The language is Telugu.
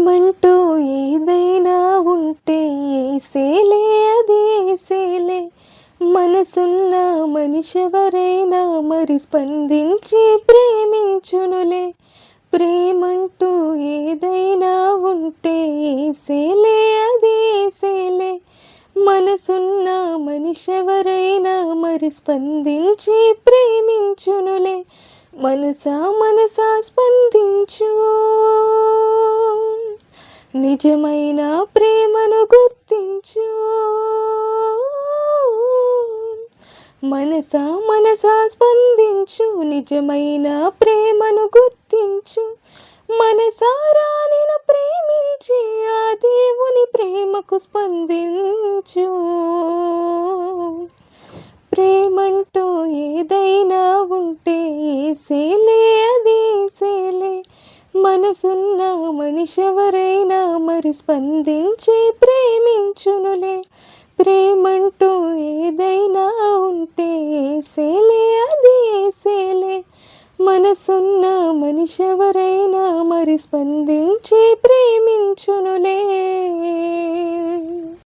ప్రేమంటూ ఏదైనా ఉంటే ఏసేలే అదేసేలే. మనసున్న మనిషెవరైనా మరి స్పందించి ప్రేమించునులే. ప్రేమంటూ ఏదైనా ఉంటే ఏసేలే అదేసేలే. మనసున్న మనిషెవరైనా మరి స్పందించి ప్రేమించునులే. మనసా మనసా స్పందించు, నిజమైన ప్రేమను గుర్తించు. మనసా మనసా స్పందించు, నిజమైన ప్రేమను గుర్తించు. మనసారా నేను ప్రేమించి ఆ దేవుని ప్రేమకు స్పందించు. ప్రేమంటూ ఏదైనా ఉంటే ఏసేలే అదేసేలే. మనసున్న మనిషెవరైనా మరి స్పందించి ప్రేమించునులే. ప్రేమంటూ ఏదైనా ఉంటే ఏసేలే అదేసేలే. మనసున్న మనిషెవరైనా మరి స్పందించి ప్రేమించునులే.